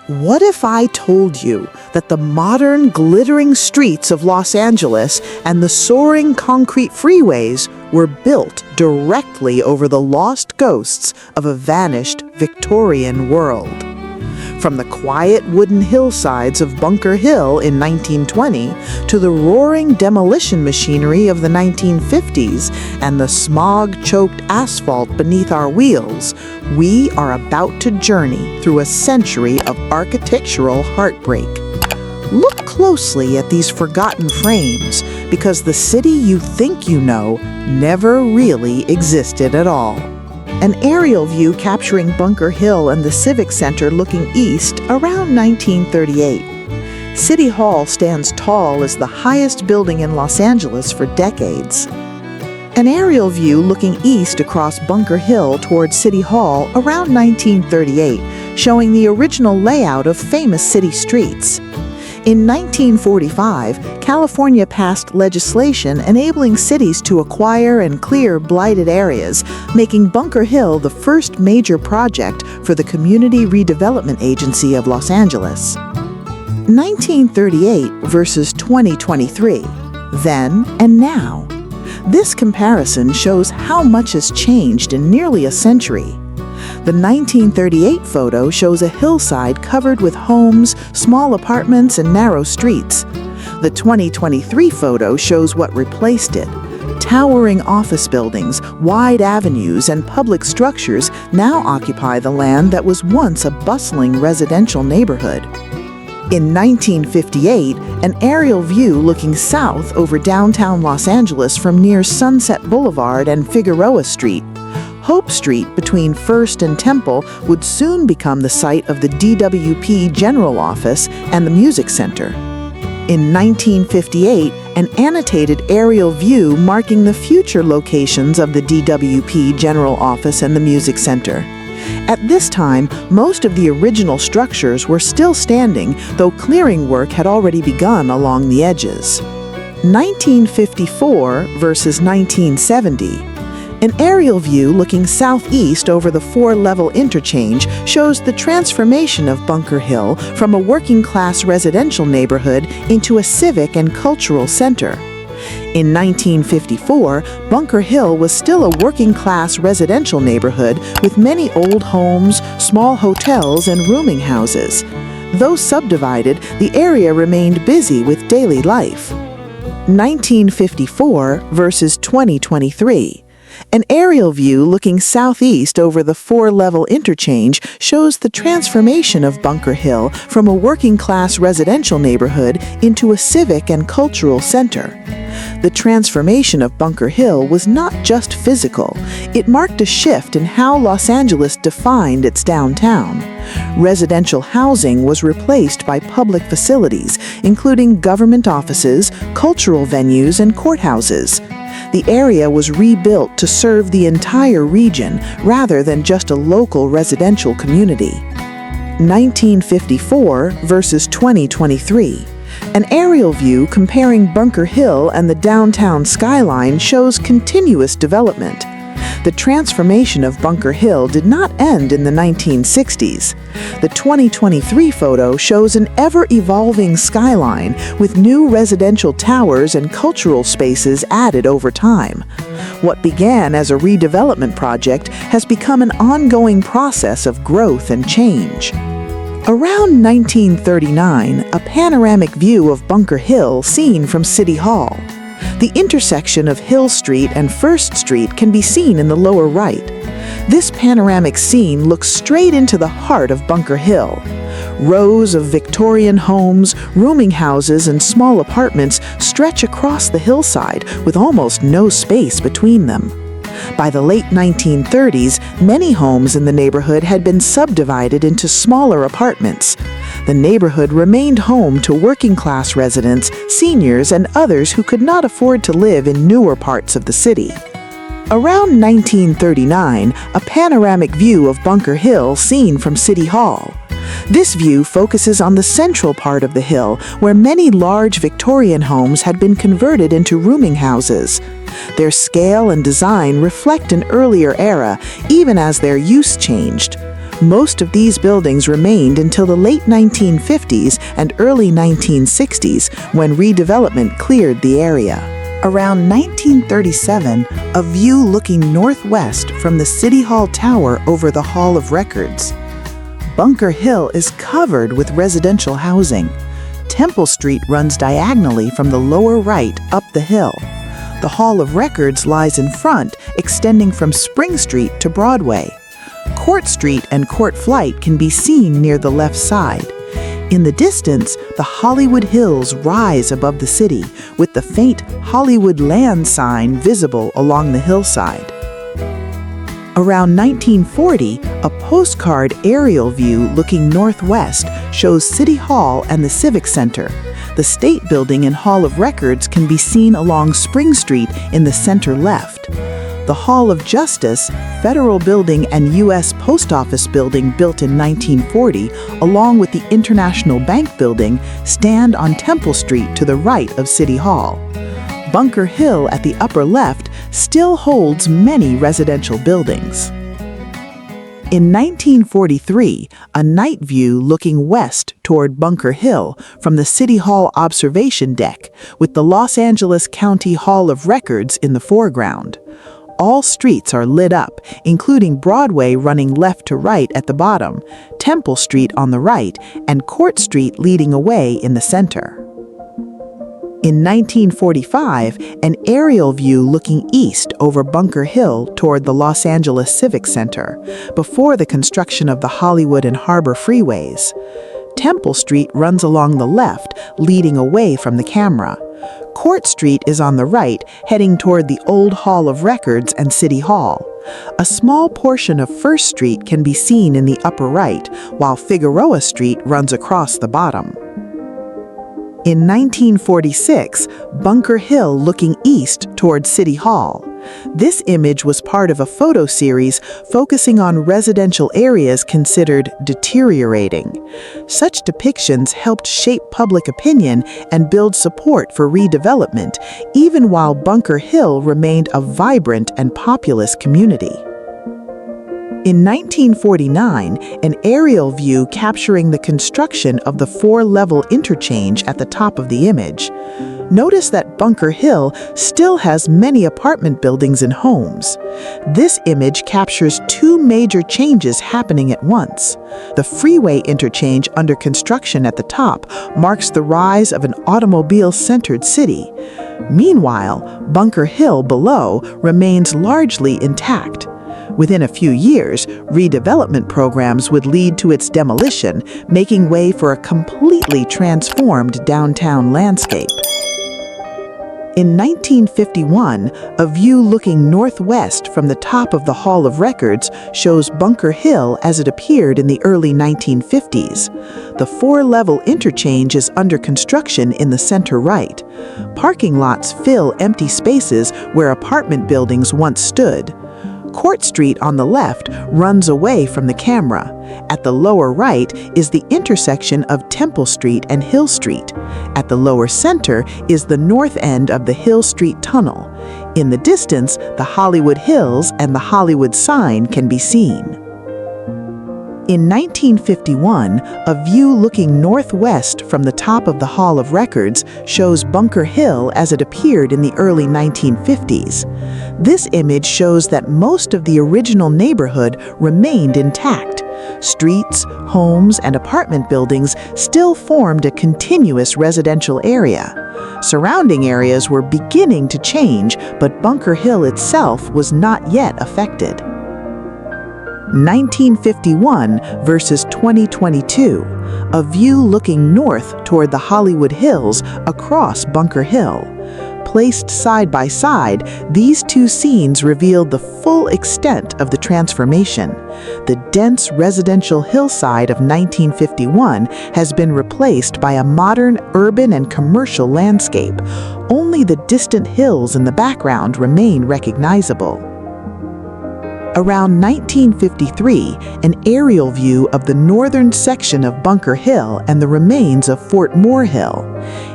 What if I told you that the modern, glittering streets of Los Angeles and the soaring concrete freeways were built directly over the lost ghosts of a vanished Victorian world? From the quiet wooden hillsides of Bunker Hill in 1920 to the roaring demolition machinery of the 1950s and the smog-choked asphalt beneath our wheels, we are about to journey through a century of architectural heartbreak. Look closely at these forgotten frames, because the city you think you know never really existed at all. An aerial view capturing Bunker Hill and the Civic Center looking east around 1938. City Hall stands tall as the highest building in Los Angeles for decades. An aerial view looking east across Bunker Hill towards City Hall around 1938, showing the original layout of famous city streets. In 1945, California passed legislation enabling cities to acquire and clear blighted areas, making Bunker Hill the first major project for the Community Redevelopment Agency of Los Angeles. 1938 versus 2023, then and now. This comparison shows how much has changed in nearly a century. The 1938 photo shows a hillside covered with homes, small apartments, and narrow streets. The 2023 photo shows what replaced it. Towering office buildings, wide avenues, and public structures now occupy the land that was once a bustling residential neighborhood. In 1958, an aerial view looking south over downtown Los Angeles from near Sunset Boulevard and Figueroa Street. Hope Street between First and Temple would soon become the site of the DWP General Office and the Music Center. In 1958, an annotated aerial view marking the future locations of the DWP General Office and the Music Center. At this time, most of the original structures were still standing, though clearing work had already begun along the edges. 1954 versus 1970. An aerial view looking southeast over the four-level interchange shows the transformation of Bunker Hill from a working-class residential neighborhood into a civic and cultural center. In 1954, Bunker Hill was still a working-class residential neighborhood with many old homes, small hotels, and rooming houses. Though subdivided, the area remained busy with daily life. 1954 versus 2023. An aerial view looking southeast over the four-level interchange shows the transformation of Bunker Hill from a working-class residential neighborhood into a civic and cultural center. The transformation of Bunker Hill was not just physical. It marked a shift in how Los Angeles defined its downtown. Residential housing was replaced by public facilities, including government offices, cultural venues, and courthouses. The area was rebuilt to serve the entire region rather than just a local residential community. 1954 versus 2023. An aerial view comparing Bunker Hill and the downtown skyline shows continuous development. The transformation of Bunker Hill did not end in the 1960s. The 2023 photo shows an ever-evolving skyline with new residential towers and cultural spaces added over time. What began as a redevelopment project has become an ongoing process of growth and change. Around 1939, a panoramic view of Bunker Hill seen from City Hall. The intersection of Hill Street and First Street can be seen in the lower right. This panoramic scene looks straight into the heart of Bunker Hill. Rows of Victorian homes, rooming houses, and small apartments stretch across the hillside with almost no space between them. By the late 1930s, many homes in the neighborhood had been subdivided into smaller apartments. The neighborhood remained home to working-class residents, seniors, and others who could not afford to live in newer parts of the city. Around 1939, a panoramic view of Bunker Hill seen from City Hall. This view focuses on the central part of the hill, where many large Victorian homes had been converted into rooming houses. Their scale and design reflect an earlier era, even as their use changed. Most of these buildings remained until the late 1950s and early 1960s, when redevelopment cleared the area. Around 1937, a view looking northwest from the City Hall Tower over the Hall of Records. Bunker Hill is covered with residential housing. Temple Street runs diagonally from the lower right up the hill. The Hall of Records lies in front, extending from Spring Street to Broadway. Court Street and Court Flight can be seen near the left side. In the distance, the Hollywood Hills rise above the city, with the faint Hollywood Land sign visible along the hillside. Around 1940, a postcard aerial view looking northwest shows City Hall and the Civic Center. The State Building and Hall of Records can be seen along Spring Street in the center left. The Hall of Justice, Federal Building, and U.S. Post Office Building, built in 1940, along with the International Bank Building, stand on Temple Street to the right of City Hall. Bunker Hill at the upper left still holds many residential buildings. In 1943, a night view looking west toward Bunker Hill from the City Hall observation deck, with the Los Angeles County Hall of Records in the foreground. All streets are lit up, including Broadway running left to right at the bottom, Temple Street on the right, and Court Street leading away in the center. In 1945, an aerial view looking east over Bunker Hill toward the Los Angeles Civic Center, before the construction of the Hollywood and Harbor freeways. Temple Street runs along the left, leading away from the camera. Court Street is on the right, heading toward the old Hall of Records and City Hall. A small portion of First Street can be seen in the upper right, while Figueroa Street runs across the bottom. In 1946, Bunker Hill looking east toward City Hall. This image was part of a photo series focusing on residential areas considered deteriorating. Such depictions helped shape public opinion and build support for redevelopment, even while Bunker Hill remained a vibrant and populous community. In 1949, an aerial view capturing the construction of the four-level interchange at the top of the image. Notice that Bunker Hill still has many apartment buildings and homes. This image captures two major changes happening at once. The freeway interchange under construction at the top marks the rise of an automobile-centered city. Meanwhile, Bunker Hill below remains largely intact. Within a few years, redevelopment programs would lead to its demolition, making way for a completely transformed downtown landscape. In 1951, a view looking northwest from the top of the Hall of Records shows Bunker Hill as it appeared in the early 1950s. The four-level interchange is under construction in the center right. Parking lots fill empty spaces where apartment buildings once stood. Court Street on the left runs away from the camera. At the lower right is the intersection of Temple Street and Hill Street. At the lower center is the north end of the Hill Street Tunnel. In the distance, the Hollywood Hills and the Hollywood sign can be seen. In 1951, a view looking northwest from the top of the Hall of Records shows Bunker Hill as it appeared in the early 1950s. This image shows that most of the original neighborhood remained intact. Streets, homes, and apartment buildings still formed a continuous residential area. Surrounding areas were beginning to change, but Bunker Hill itself was not yet affected. 1951 versus 2022, a view looking north toward the Hollywood Hills across Bunker Hill. Placed side by side, these two scenes revealed the full extent of the transformation. The dense residential hillside of 1951 has been replaced by a modern urban and commercial landscape. Only the distant hills in the background remain recognizable. Around 1953, an aerial view of the northern section of Bunker Hill and the remains of Fort Moore Hill.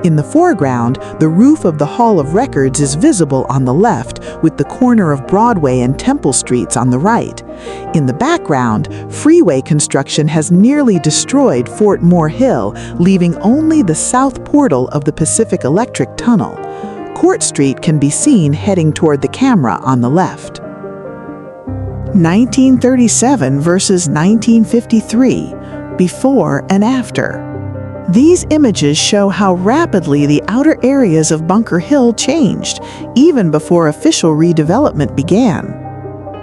In the foreground, the roof of the Hall of Records is visible on the left, with the corner of Broadway and Temple Streets on the right. In the background, freeway construction has nearly destroyed Fort Moore Hill, leaving only the south portal of the Pacific Electric Tunnel. Court Street can be seen heading toward the camera on the left. 1937 versus 1953, before and after. These images show how rapidly the outer areas of Bunker Hill changed, even before official redevelopment began.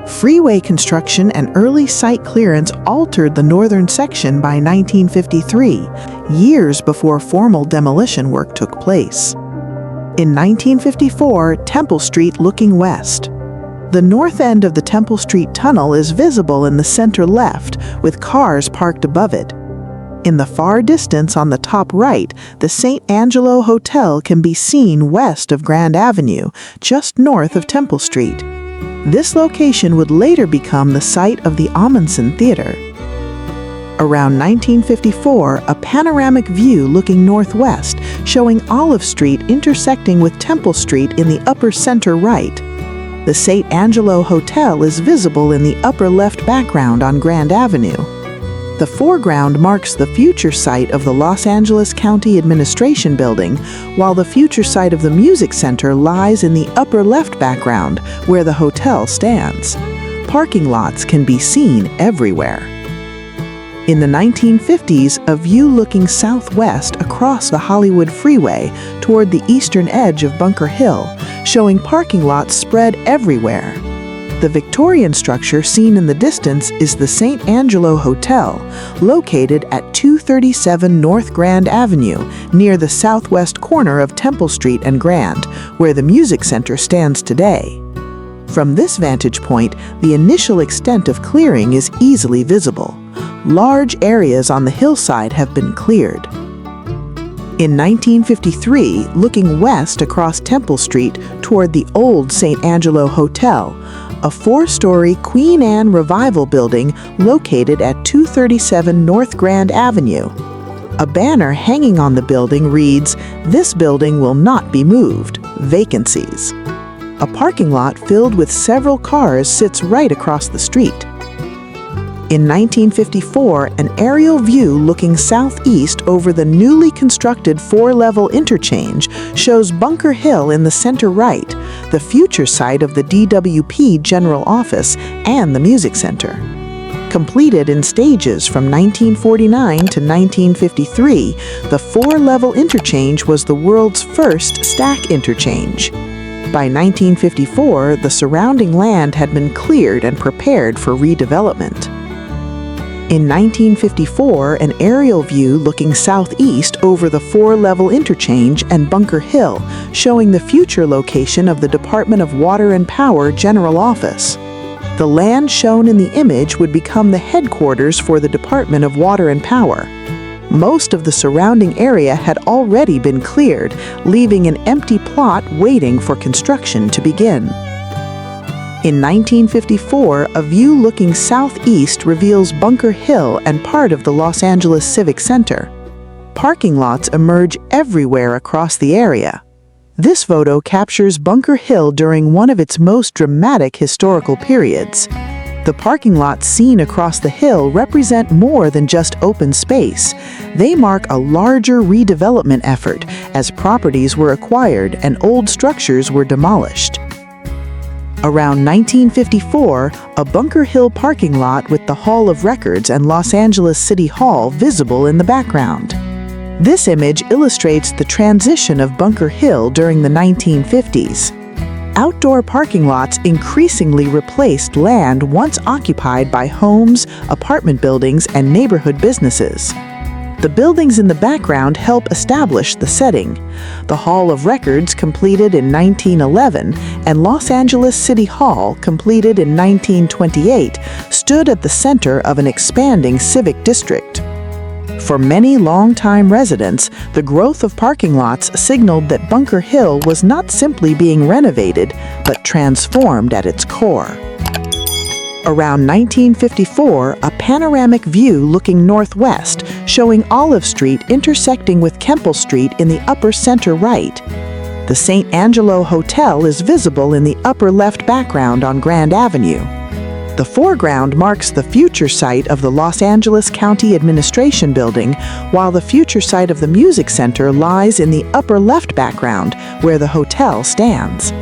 Freeway construction and early site clearance altered the northern section by 1953, years before formal demolition work took place. In 1954, Temple Street looking west. The north end of the Temple Street Tunnel is visible in the center left, with cars parked above it. In the far distance on the top right, the St. Angelo Hotel can be seen west of Grand Avenue, just north of Temple Street. This location would later become the site of the Amundsen Theater. Around 1954, a panoramic view looking northwest, showing Olive Street intersecting with Temple Street in the upper center right. The St. Angelo Hotel is visible in the upper left background on Grand Avenue. The foreground marks the future site of the Los Angeles County Administration Building, while the future site of the Music Center lies in the upper left background, where the hotel stands. Parking lots can be seen everywhere. In the 1950s, a view looking southwest across the Hollywood Freeway toward the eastern edge of Bunker Hill, showing parking lots spread everywhere. The Victorian structure seen in the distance is the St. Angelo Hotel, located at 237 North Grand Avenue, near the southwest corner of Temple Street and Grand, where the Music Center stands today. From this vantage point, the initial extent of clearing is easily visible. Large areas on the hillside have been cleared. In 1953, looking west across Temple Street toward the old St. Angelo Hotel, a four-story Queen Anne Revival building located at 237 North Grand Avenue. A banner hanging on the building reads, "This building will not be moved. Vacancies." A parking lot filled with several cars sits right across the street. In 1954, an aerial view looking southeast over the newly constructed four-level interchange shows Bunker Hill in the center right, the future site of the DWP General Office and the Music Center. Completed in stages from 1949 to 1953, the four-level interchange was the world's first stack interchange. By 1954, the surrounding land had been cleared and prepared for redevelopment. In 1954, an aerial view looking southeast over the four-level interchange and Bunker Hill, showing the future location of the Department of Water and Power General Office. The land shown in the image would become the headquarters for the Department of Water and Power. Most of the surrounding area had already been cleared, leaving an empty plot waiting for construction to begin. In 1954, a view looking southeast reveals Bunker Hill and part of the Los Angeles Civic Center. Parking lots emerge everywhere across the area. This photo captures Bunker Hill during one of its most dramatic historical periods. The parking lots seen across the hill represent more than just open space. They mark a larger redevelopment effort as properties were acquired and old structures were demolished. Around 1954, a Bunker Hill parking lot with the Hall of Records and Los Angeles City Hall visible in the background. This image illustrates the transition of Bunker Hill during the 1950s. Outdoor parking lots increasingly replaced land once occupied by homes, apartment buildings, and neighborhood businesses. The buildings in the background help establish the setting. The Hall of Records, completed in 1911, and Los Angeles City Hall, completed in 1928, stood at the center of an expanding civic district. For many longtime residents, the growth of parking lots signaled that Bunker Hill was not simply being renovated, but transformed at its core. Around 1954, a panoramic view looking northwest, showing Olive Street intersecting with Temple Street in the upper center right. The St. Angelo Hotel is visible in the upper left background on Grand Avenue. The foreground marks the future site of the Los Angeles County Administration Building, while the future site of the Music Center lies in the upper left background, where the hotel stands.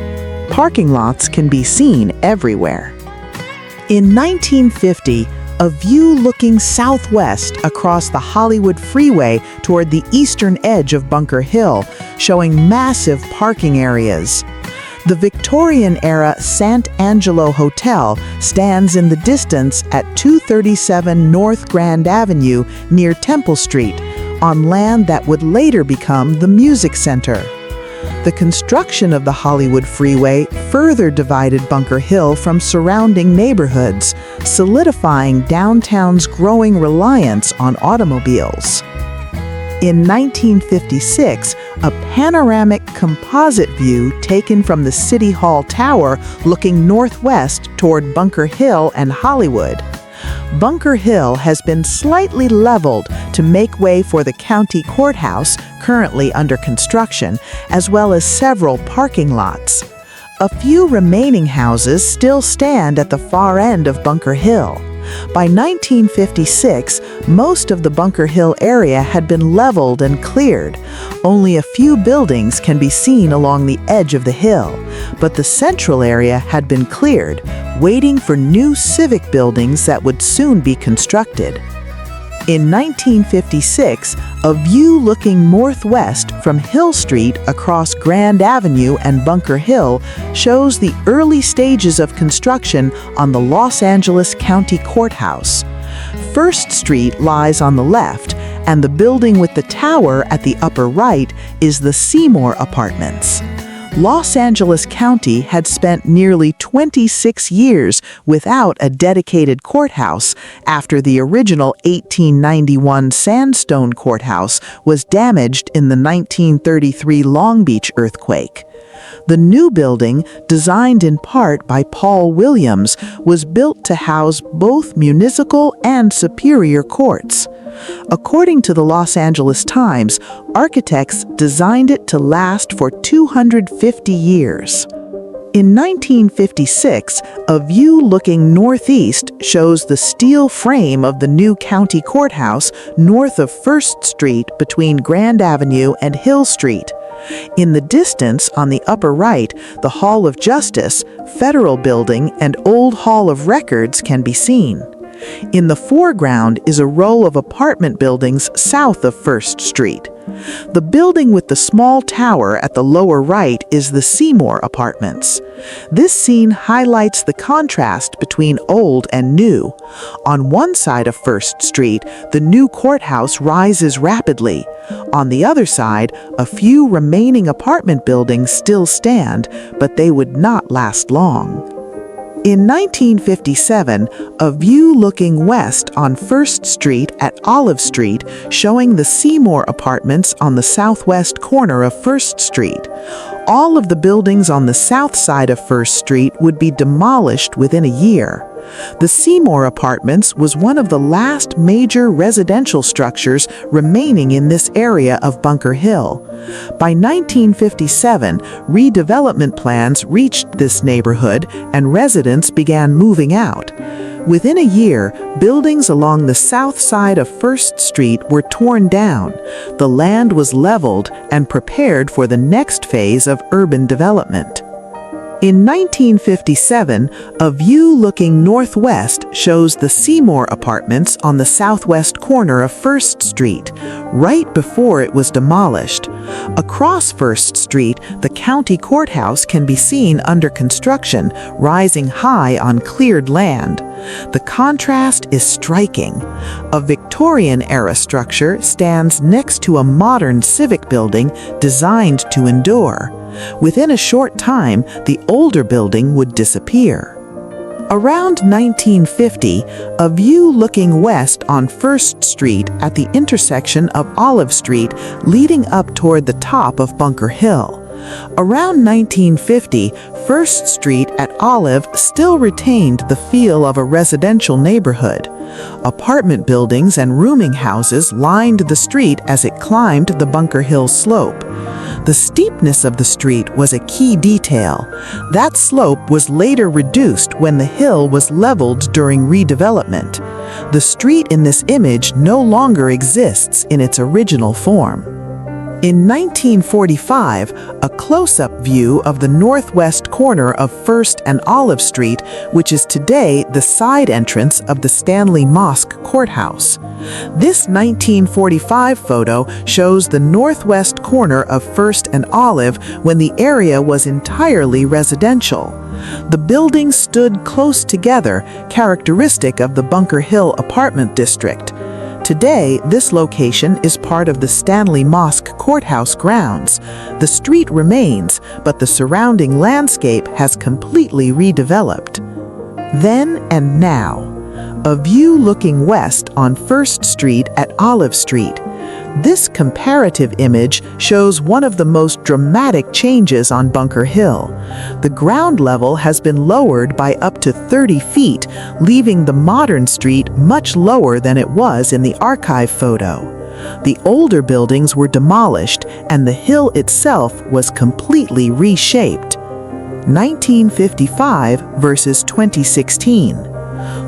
Parking lots can be seen everywhere. In 1950, a view looking southwest across the Hollywood freeway toward the eastern edge of Bunker Hill, showing massive parking areas. The Victorian-era Sant Angelo Hotel stands in the distance at 237 North Grand Avenue near Temple Street, on land that would later become the Music Center. The construction of the Hollywood freeway further divided Bunker Hill from surrounding neighborhoods, solidifying downtown's growing reliance on automobiles. In 1956, a panoramic composite view taken from the City Hall Tower looking northwest toward Bunker Hill and Hollywood. Bunker Hill has been slightly leveled to make way for the county courthouse, currently under construction, as well as several parking lots. A few remaining houses still stand at the far end of Bunker Hill. By 1956, most of the Bunker Hill area had been leveled and cleared. Only a few buildings can be seen along the edge of the hill, but the central area had been cleared, waiting for new civic buildings that would soon be constructed. In 1956, a view looking northwest from Hill Street across Grand Avenue and Bunker Hill shows the early stages of construction on the Los Angeles County Courthouse. First Street lies on the left, and the building with the tower at the upper right is the Seymour Apartments. Los Angeles County had spent nearly 26 years without a dedicated courthouse after the original 1891 sandstone courthouse was damaged in the 1933 Long Beach earthquake. The new building, designed in part by Paul Williams, was built to house both municipal and superior courts. According to the Los Angeles Times, architects designed it to last for 250 years. In 1956, a view looking northeast shows the steel frame of the new county courthouse north of First Street between Grand Avenue and Hill Street. In the distance, on the upper right, the Hall of Justice, Federal Building, and Old Hall of Records can be seen. In the foreground is a row of apartment buildings south of First Street. The building with the small tower at the lower right is the Seymour Apartments. This scene highlights the contrast between old and new. On one side of First Street, the new courthouse rises rapidly. On the other side, a few remaining apartment buildings still stand, but they would not last long. In 1957, a view looking west on First Street at Olive Street showing the Seymour Apartments on the southwest corner of First Street. All of the buildings on the south side of First Street would be demolished within a year. The Seymour Apartments was one of the last major residential structures remaining in this area of Bunker Hill. By 1957, redevelopment plans reached this neighborhood and residents began moving out. Within a year, buildings along the south side of First Street were torn down. The land was leveled and prepared for the next phase of urban development. In 1957, a view looking northwest shows the Seymour Apartments on the southwest corner of First Street, right before it was demolished. Across First Street, the county courthouse can be seen under construction, rising high on cleared land. The contrast is striking. A Victorian-era structure stands next to a modern civic building designed to endure. Within a short time, the older building would disappear. Around 1950, a view looking west on First Street at the intersection of Olive Street leading up toward the top of Bunker Hill. Around 1950, First Street at Olive still retained the feel of a residential neighborhood. Apartment buildings and rooming houses lined the street as it climbed the Bunker Hill slope. The steepness of the street was a key detail. That slope was later reduced when the hill was leveled during redevelopment. The street in this image no longer exists in its original form. In 1945, a close-up view of the northwest corner of 1st and Olive Street, which is today the side entrance of the Stanley Mosque Courthouse. This 1945 photo shows the northwest corner of 1st and Olive when the area was entirely residential. The buildings stood close together, characteristic of the Bunker Hill apartment district. Today, this location is part of the Stanley Mosque Courthouse grounds. The street remains, but the surrounding landscape has completely redeveloped. Then and now, a view looking west on 1st Street at Olive Street. This comparative image shows one of the most dramatic changes on Bunker Hill. The ground level has been lowered by up to 30 feet, leaving the modern street much lower than it was in the archive photo. The older buildings were demolished, and the hill itself was completely reshaped. 1955 versus 2016.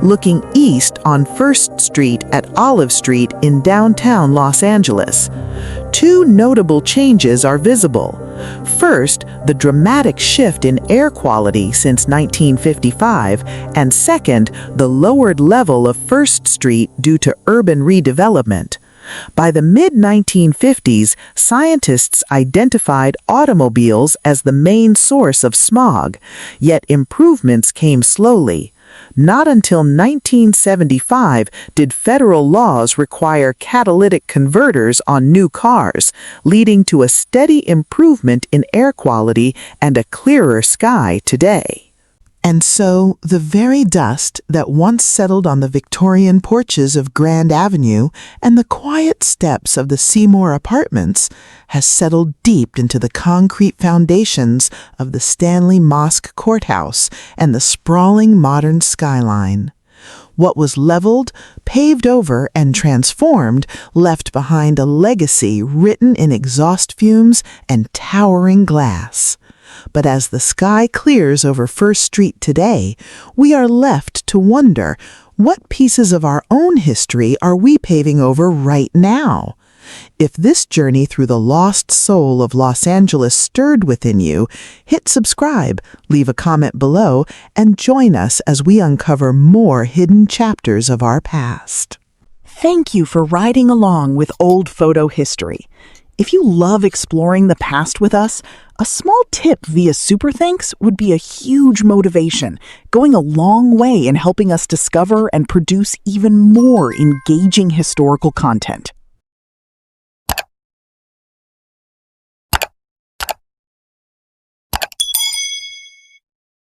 Looking east on 1st Street at Olive Street in downtown Los Angeles. Two notable changes are visible. First, the dramatic shift in air quality since 1955, and second, the lowered level of 1st Street due to urban redevelopment. By the mid-1950s, scientists identified automobiles as the main source of smog, yet improvements came slowly. Not until 1975 did federal laws require catalytic converters on new cars, leading to a steady improvement in air quality and a clearer sky today. And so, the very dust that once settled on the Victorian porches of Grand Avenue and the quiet steps of the Seymour Apartments has settled deep into the concrete foundations of the Stanley Mosque Courthouse and the sprawling modern skyline. What was leveled, paved over, and transformed left behind a legacy written in exhaust fumes and towering glass. But as the sky clears over 1st Street today, we are left to wonder, what pieces of our own history are we paving over right now? If this journey through the lost soul of Los Angeles stirred within you, hit subscribe, leave a comment below, and join us as we uncover more hidden chapters of our past. Thank you for riding along with Old Photo History. If you love exploring the past with us, a small tip via Super Thanks would be a huge motivation, going a long way in helping us discover and produce even more engaging historical content.